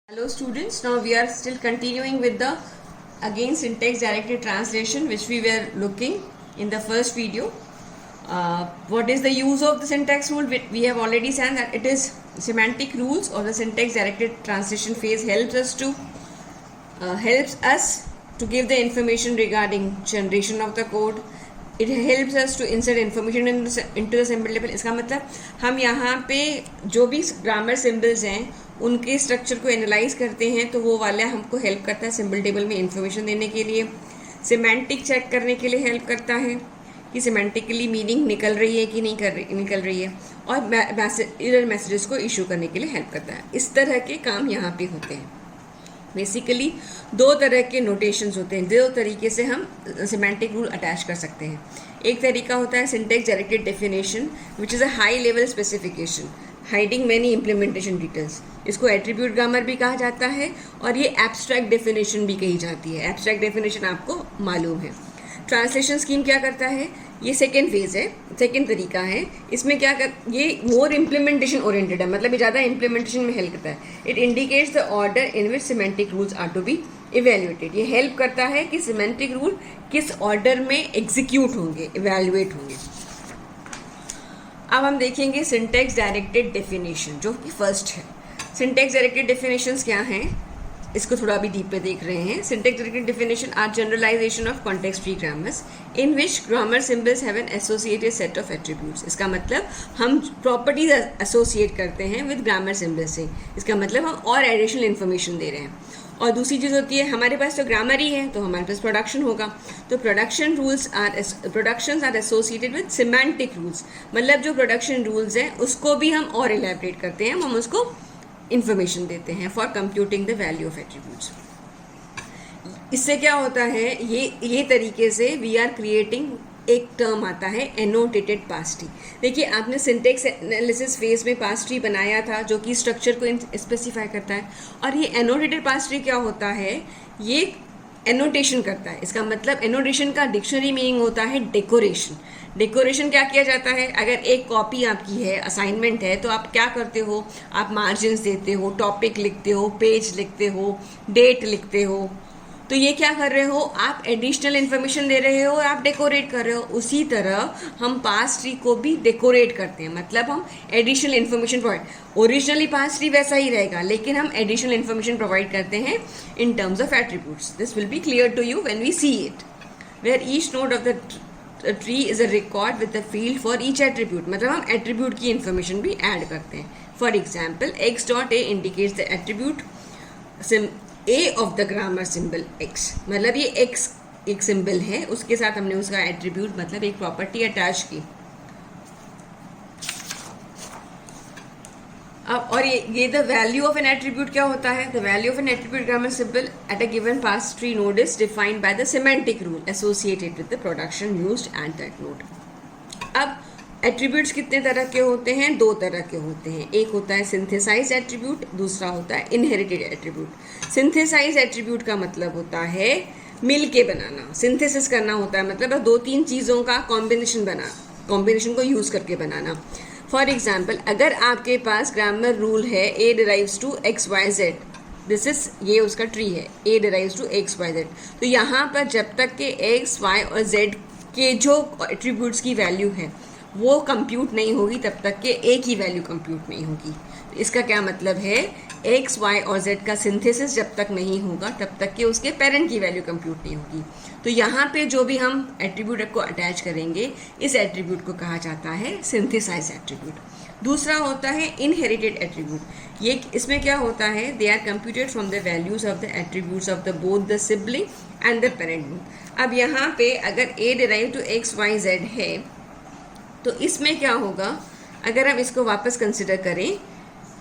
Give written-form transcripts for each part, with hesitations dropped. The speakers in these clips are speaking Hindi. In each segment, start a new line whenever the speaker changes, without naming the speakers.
Hello students, now we are still continuing with the again syntax directed translation which we were looking in the first video. What is the use of the syntax rule? We have already said that it is semantic rules or the syntax directed translation phase helps us to give the information regarding generation of the code. It helps us to insert information into the symbol table. इसका मतलब हम यहाँ पे जो भी ग्रामर सिम्बल्स हैं उनके स्ट्रक्चर को एनालाइज करते हैं तो वो वाला हमको हेल्प करता है सिंबल टेबल में इंफॉर्मेशन देने के लिए, सिमेंटिक चेक करने के लिए हेल्प करता है कि सिमेंटिकली मीनिंग निकल रही है कि नहीं निकल रही है, और एरर मैसेजेस को इशू करने के लिए हेल्प करता है. इस तरह के काम यहाँ पे होते हैं. बेसिकली दो तरह के नोटेशंस होते हैं, दो तरीके से हम सिमेंटिक रूल अटैच कर सकते हैं. एक तरीका होता है syntax directed definition which is a high level specification hiding many implementation details. इसको एट्रीब्यूट ग्रामर भी कहा जाता है और ये एब्स्ट्रैक्ट डेफिनेशन भी कही जाती है. एब्स्ट्रैक्ट डेफिनेशन आपको मालूम है. ट्रांसलेशन स्कीम क्या करता है, ये सेकेंड फेज है, सेकेंड तरीका है. इसमें क्या कर, ये मोर इम्प्लीमेंटेशन ओरिएंटेड है, मतलब ये ज़्यादा इम्प्लीमेंटेशन में हेल्प करता है. It indicates the order in which semantic rules are to be evaluated. ये हेल्प करता है कि सिमेंटिक रूल किस ऑर्डर में एग्जीक्यूट होंगे, इवेल्युएट होंगे. अब हम देखेंगे सिंटेक्स डायरेक्टेड डेफिनेशन जो कि फर्स्ट है. सिंटेक्स डायरेक्टेड डेफिनेशंस क्या हैं, इसको थोड़ा अभी डीप पे देख रहे हैं. Syntax directed definition are generalization of context free grammars in which grammar symbols have an associated set of attributes. इसका मतलब हम प्रॉपर्टीज एसोसिएट करते हैं विद ग्रामर सिंबल से. इसका मतलब हम और एडिशनल इन्फॉर्मेशन दे रहे हैं. और दूसरी चीज़ होती है, हमारे पास तो ग्रामर ही है तो हमारे पास प्रोडक्शन होगा, तो productions are associated with semantic rules. मतलब जो प्रोडक्शन रूल्स हैं उसको भी हम और एलैबोरेट करते हैं, हम उसको इंफॉर्मेशन देते हैं for computing the value of attributes. इससे क्या होता है, ये तरीके से वी आर क्रिएटिंग एक टर्म आता है एनोटेटेड पास ट्री. देखिए आपने सिंटेक्स एनालिसिस फेज में पास ट्री बनाया था जो कि स्ट्रक्चर को स्पेसिफाई करता है, और ये एनोटेटेड पास ट्री क्या होता है, ये एनोटेशन करता है. इसका मतलब एनोटेशन का डिक्शनरी मीनिंग होता है डेकोरेशन. डेकोरेशन क्या किया जाता है, अगर एक कॉपी आपकी है, असाइनमेंट है, तो आप क्या करते हो, आप मार्जिन्स देते हो, टॉपिक लिखते हो, पेज लिखते हो, डेट लिखते हो. तो ये क्या कर रहे हो, आप एडिशनल इन्फॉर्मेशन दे रहे हो और आप डेकोरेट कर रहे हो. उसी तरह हम पास ट्री को भी डेकोरेट करते हैं, मतलब हम एडिशनल इन्फॉर्मेशन प्रोवाइड. ओरिजिनली पास ट्री वैसा ही रहेगा लेकिन हम एडिशनल इन्फॉर्मेशन प्रोवाइड करते हैं in terms of attributes. This will be clear to you when we see it, where each node of the tree is a record with the field for each attribute. मतलब हम एट्रीब्यूट की इन्फॉर्मेशन भी ऐड करते हैं. For example x.a indicates the attribute A of the grammar symbol x. मतलब ये x एक सिंबल है, उसके साथ हमने उसका एट्रीब्यूट मतलब एक प्रॉपर्टी अटैच की. अब और ये the value of N attribute क्या होता है, the value of N attribute grammar symbol at a given pass tree node is defined by the semantic rule associated with the production used at that node. अब एट्रीब्यूट्स कितने तरह के होते हैं, दो तरह के होते हैं. एक होता है सिंथेसाइज एट्रीब्यूट, दूसरा होता है इनहेरिटेड एट्रीब्यूट. सिंथेसाइज एट्रीब्यूट का मतलब होता है मिल के बनाना, सिंथेसिस करना होता है, मतलब दो तीन चीज़ों का कॉम्बिनेशन को यूज़ करके बनाना. फॉर एग्जाम्पल, अगर आपके पास ग्रामर रूल है a derives to x y z, this is ये उसका ट्री है, a derives to x y z. तो यहाँ पर जब तक के x y और z के जो एट्रीब्यूट्स की वैल्यू है वो कंप्यूट नहीं होगी तब तक के a की वैल्यू कंप्यूट नहीं होगी. इसका क्या मतलब है, x, y और z का सिंथेसिस जब तक नहीं होगा तब तक के उसके पेरेंट की वैल्यू कंप्यूट नहीं होगी. तो यहाँ पे जो भी हम एट्रीब्यूट को अटैच करेंगे इस एट्रीब्यूट को कहा जाता है सिंथेसाइज एट्रीब्यूट. दूसरा होता है इनहेरिटेड एट्रीब्यूट. ये इसमें क्या होता है, they are computed from the values of the attributes of the both the sibling and the parent node. अब यहाँ पे अगर a derive to x y z है तो इसमें क्या होगा, अगर हम इसको वापस कंसिडर करें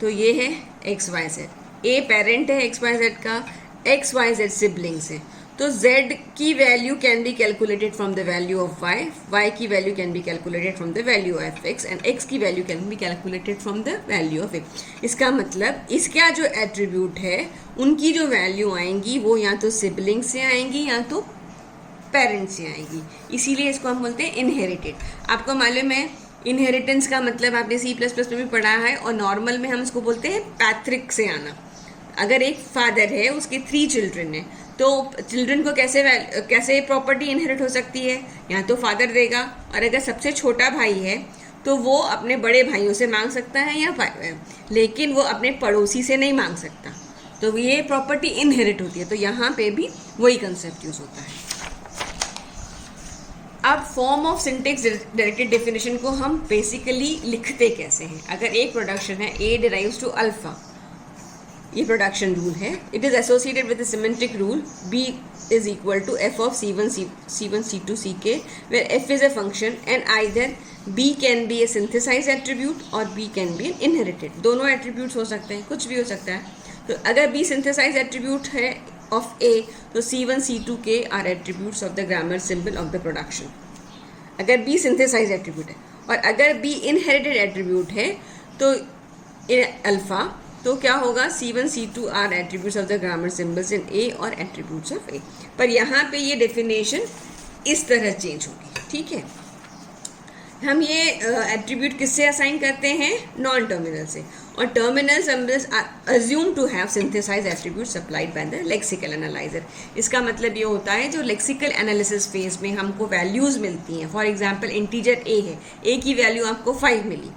तो ये है X Y Z, A parent है एक्स वाई जेड का, एक्स वाई जेड सिबलिंग्स है. तो z की value can be calculated from the value of y, y की value can be calculated from the value of x and x की value can be calculated from the value of x. इसका मतलब इसका जो एट्रीब्यूट है उनकी जो वैल्यू आएंगी वो या तो सिबलिंग से आएंगी या तो पेरेंट्स से आएगी, इसीलिए इसको हम बोलते हैं इनहेरिटेड. आपको मालूम है इनहेरिटेंस का मतलब आपने C++ में भी पढ़ा है, और नॉर्मल में हम इसको बोलते हैं पैथ्रिक से आना. अगर एक फादर है, उसके 3 चिल्ड्रन है, तो चिल्ड्रन को कैसे प्रॉपर्टी इनहेरिट हो सकती है? या तो फादर देगा, और अगर सबसे छोटा भाई है तो वो अपने बड़े भाइयों से मांग सकता है लेकिन वो अपने पड़ोसी से नहीं मांग सकता, तो ये प्रॉपर्टी इनहेरिट होती है। तो यहाँ पे भी वही कंसेप्ट यूज होता है। अब form of syntax directed definition को हम बेसिकली लिखते कैसे हैं? अगर एक प्रोडक्शन है A डिराइव्स टू अल्फा, ये प्रोडक्शन रूल है, it is associated with the symmetric rule B is equal to f of c1 c2 ck where f is a function and either B can be a synthesized attribute और B can be an inherited। दोनों attributes हो सकते हैं, कुछ भी हो सकता है। तो अगर B synthesized attribute है of A, तो C1 C2 k are attributes of the grammar symbol of the production। अगर B synthesized attribute है, और अगर B inherited attribute है तो अल्फा, तो क्या होगा? C1 C2 are attributes of the grammar symbols in A और एट्रीब्यूट्स ऑफ A। पर यहाँ पे ये डेफिनेशन इस तरह चेंज होगी, ठीक है। हम ये एट्रीब्यूट किससे असाइन करते हैं? नॉन टर्मिनल से, और terminal symbols assume to have synthesize attribute supplied by the lexical analyser. इसका मतलब ये होता है जो लेक्सिकल एनालिसिस फेज में हमको वैल्यूज़ मिलती हैं, फॉर एग्जाम्पल इंटीजर A है, A की वैल्यू आपको 5 मिली,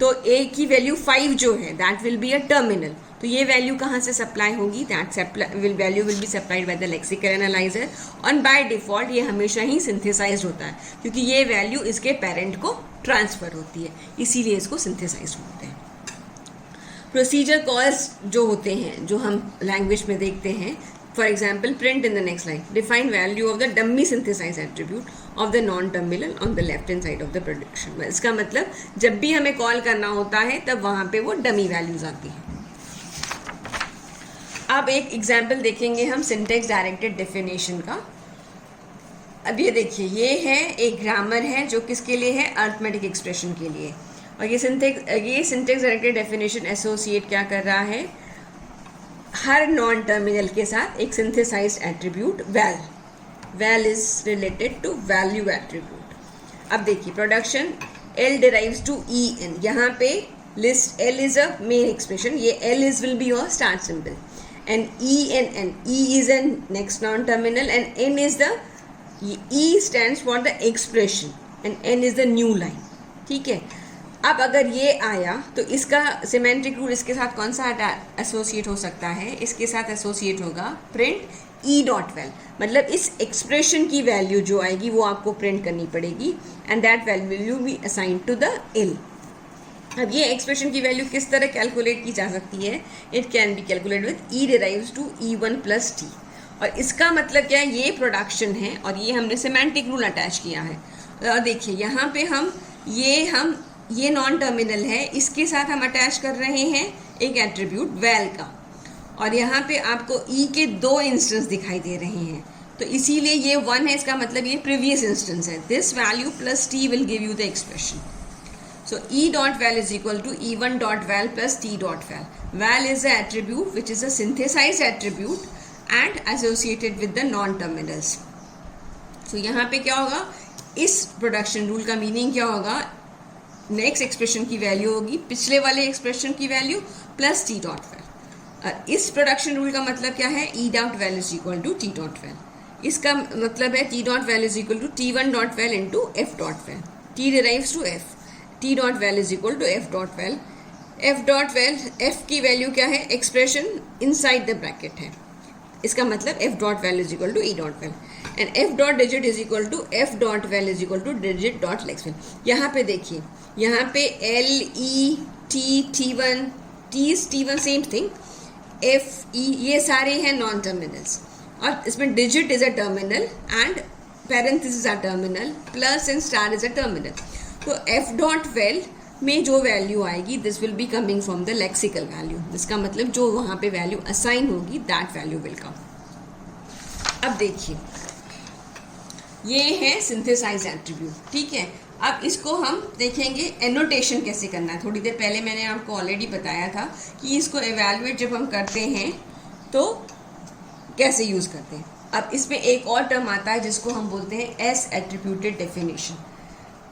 तो A की वैल्यू 5 जो है that will be a terminal. तो ये वैल्यू कहाँ से सप्लाई होगी? That value will be supplied by the lexical analyser, और बाय डिफॉल्ट ये हमेशा ही सिंथेसाइज होता है, क्योंकि ये वैल्यू इसके पेरेंट को ट्रांसफर होती है, इसीलिए इसको सिंथेसाइज होते हैं। प्रोसीजर कॉल्स जो होते हैं, जो हम लैंग्वेज में देखते हैं, for example print in the next line, define value of the dummy synthesize attribute of the non terminal on the left hand side of the production. इसका मतलब जब भी हमें कॉल करना होता है तब वहाँ पे वो डमी वैल्यूज आती हैं। अब एक एग्जाम्पल देखेंगे हम सिंटेक्स डायरेक्टेड डेफिनेशन का। अब ये देखिए, ये है एक ग्रामर है जो किसके लिए है? अर्थमेटिक एक्सप्रेशन के लिए, और ये सिंटेक्स डायरेक्टेड डेफिनेशन एसोसिएट क्या कर रहा है? हर नॉन टर्मिनल के साथ एक synthesized attribute val is related to value attribute. अब देखिए, production L derives to EN, यहाँ पे list L is a main expression, ये L is will be your start symbol, and E is a next non terminal, and N is the E stands for the expression and N is the new line, ठीक है। अब अगर ये आया तो इसका सिमेट्रिक रूल इसके साथ कौन सा एसोसिएट हो सकता है? इसके साथ एसोसिएट होगा प्रिंट E डॉट वेल, मतलब इस एक्सप्रेशन की वैल्यू जो आएगी वो आपको प्रिंट करनी पड़ेगी, and that value will be assign to the L। अब ये एक्सप्रेशन की वैल्यू किस तरह कैलकुलेट की जा सकती है? It can be calculate with E derives to E1 plus T, और इसका मतलब क्या है? ये प्रोडक्शन है और ये हमने सिमेंटिक रूल अटैच किया है। और देखिए यहाँ पे हम ये नॉन टर्मिनल है, इसके साथ हम अटैच कर रहे हैं एक एट्रीब्यूट वैल का, और यहाँ पे आपको E के 2 इंस्टेंस दिखाई दे रहे हैं, तो इसीलिए ये 1 है, इसका मतलब ये प्रीवियस इंस्टेंस है। This value plus T will give you the expression. So E dot val is equal to E1 dot val plus T dot val. Val is a attribute which is a synthesized attribute and associated with the non terminals. So यहाँ पे क्या होगा? इस प्रोडक्शन रूल का मीनिंग क्या होगा? नेक्स्ट एक्सप्रेशन की वैल्यू होगी पिछले वाले एक्सप्रेशन की value plus T dot val. इस प्रोडक्शन रूल का मतलब क्या है? E dot val is equal to T dot val. इसका मतलब है T dot val is equal to T1 dot val into F dot val. T derives to F, T dot val is equal to F dot val. F dot val, F की वैल्यू क्या है? एक्सप्रेशन इनसाइड द ब्रैकेट है, इसका मतलब F dot val is equal to E dot val, and F dot digit is equal to F dot val is equal to digit dot lex val. यहाँ पे देखिए, यहाँ पे L E T T1 T1 same thing, F E ये सारे हैं नॉन टर्मिनल्स, और इसमें digit is a terminal and parenthesis are terminal, plus and star is a terminal. तो F डॉट वेल में जो वैल्यू आएगी this will be coming from the lexical value, जिसका मतलब जो वहाँ पे वैल्यू असाइन होगी दैट वैल्यू विल कम। अब देखिए, ये है सिंथेसाइज एट्रीब्यूट, ठीक है। अब इसको हम देखेंगे एनोटेशन कैसे करना है। थोड़ी देर पहले मैंने आपको ऑलरेडी बताया था कि इसको एवेलुएट जब हम करते हैं तो कैसे यूज़ करते हैं। अब इसमें एक और टर्म आता है जिसको हम बोलते हैं S attributed definition.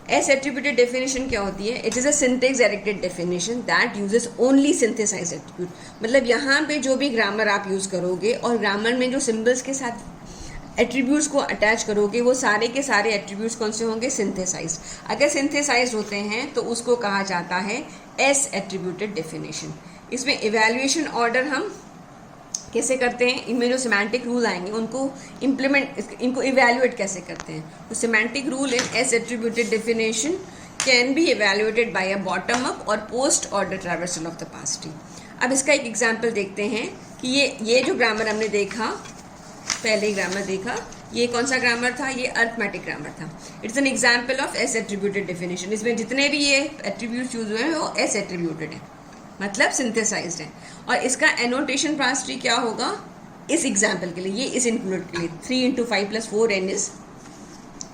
S attributed definition क्या होती है? It is a syntax directed definition that uses only synthesize attribute. मतलब यहाँ पे जो भी ग्रामर आप यूज़ करोगे और ग्रामर में जो सिम्बल्स के साथ एट्रीब्यूट्स को अटैच करोगे वो सारे के सारे एट्रीब्यूट्स कौन से होंगे? सिंथेसाइज. अगर सिंथेसाइज होते हैं तो उसको कहा जाता है एस एट्रीब्यूटेड डेफिनेशन. इसमें इवैल्यूएशन ऑर्डर हम कैसे करते हैं? इनमें जो सिमेंटिक रूल आएंगे उनको इनको इवैल्यूएट कैसे करते हैं? तो semantic rule in S attributed definition can be evaluated by a bottom up और post order traversal of the parse tree. अब इसका एक एग्जांपल देखते हैं कि ये जो ग्रामर हमने देखा, पहले ही ग्रामर देखा, ये कौन सा ग्रामर था? ये अर्थमेटिक ग्रामर था. It's an example of S attributed definition. इसमें जितने भी ये एट्रीब्यूट्स यूज हुए हैं वो एस एट्रीब्यूटेड है, मतलब सिंथेसाइज्ड है. और इसका एनोटेशन पास ट्री क्या होगा इस एग्जाम्पल के लिए, ये इस इंक्लूड के लिए 3 × 5 + 4n is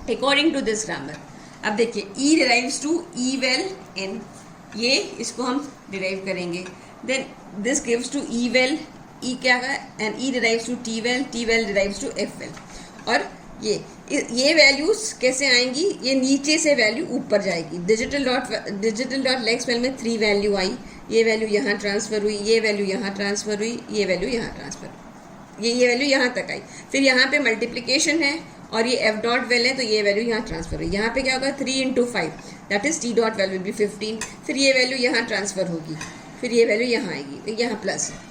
according to this grammar. अब देखिए e derives to e val n, ये इसको हम डिराइव करेंगे. Then this gives to e val, e क्या है? And e derives to t val derives to f val. और ये वैल्यूज कैसे आएंगी? ये नीचे से वैल्यू ऊपर जाएगी. डिजिटल डॉट लेक्स वेल में 3 वैल्यू आई, ये वैल्यू यहाँ ट्रांसफ़र हुई, ये वैल्यू यहाँ ट्रांसफ़र हुई, ये वैल्यू यहाँ ट्रांसफ़र, ये वैल्यू यहाँ तक आई. फिर यहाँ पे मल्टीप्लिकेशन है और ये एफ डॉट वेल है तो ये वैल्यू यहाँ ट्रांसफ़र हुई. यहाँ पे क्या होगा? 3 × 5 that is T dot well will be 15. फिर ये वैल्यू यहाँ ट्रांसफ़र होगी, फिर ये वैल्यू यहाँ आएगी, यहाँ प्लस है.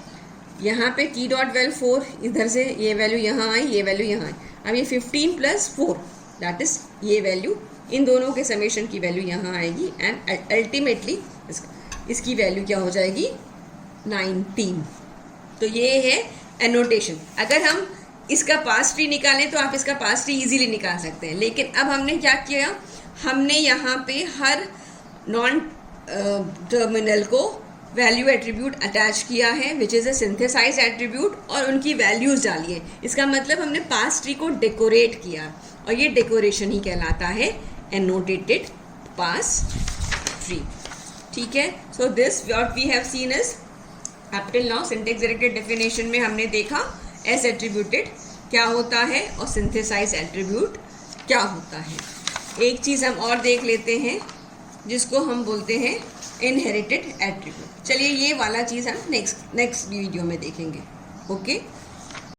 यहाँ पे टी डॉट वेल 4, इधर से ये वैल्यू यहाँ आई, ये वैल्यू यहाँ आई. अब ये 15 + 4 दैट इज़ ये वैल्यू, इन दोनों के समेशन की वैल्यू यहाँ आएगी एंड अल्टीमेटली इसकी वैल्यू क्या हो जाएगी? 19. तो ये है एनोटेशन. अगर हम इसका पास ट्री निकालें तो आप इसका पास ट्री इजीली निकाल सकते हैं. लेकिन अब हमने क्या किया? हमने यहाँ पे हर नॉन टर्मिनल को वैल्यू एट्रीब्यूट अटैच किया है which is a synthesize attribute और उनकी वैल्यूज़ डाली है. इसका मतलब हमने पास ट्री को डेकोरेट किया और ये डेकोरेशन ही कहलाता है एनोटेटेड पास ट्री. ठीक है. So this what we have seen is up till now syntax directed definition में हमने देखा एस एट्रीब्यूटेड क्या होता है और सिंथेसाइज एट्रीब्यूट क्या होता है. एक चीज़ हम और देख लेते हैं जिसको हम बोलते हैं इनहेरिटेड एट्रीब्यूट. चलिए ये वाला चीज़ हम नेक्स्ट वीडियो में देखेंगे. ओके.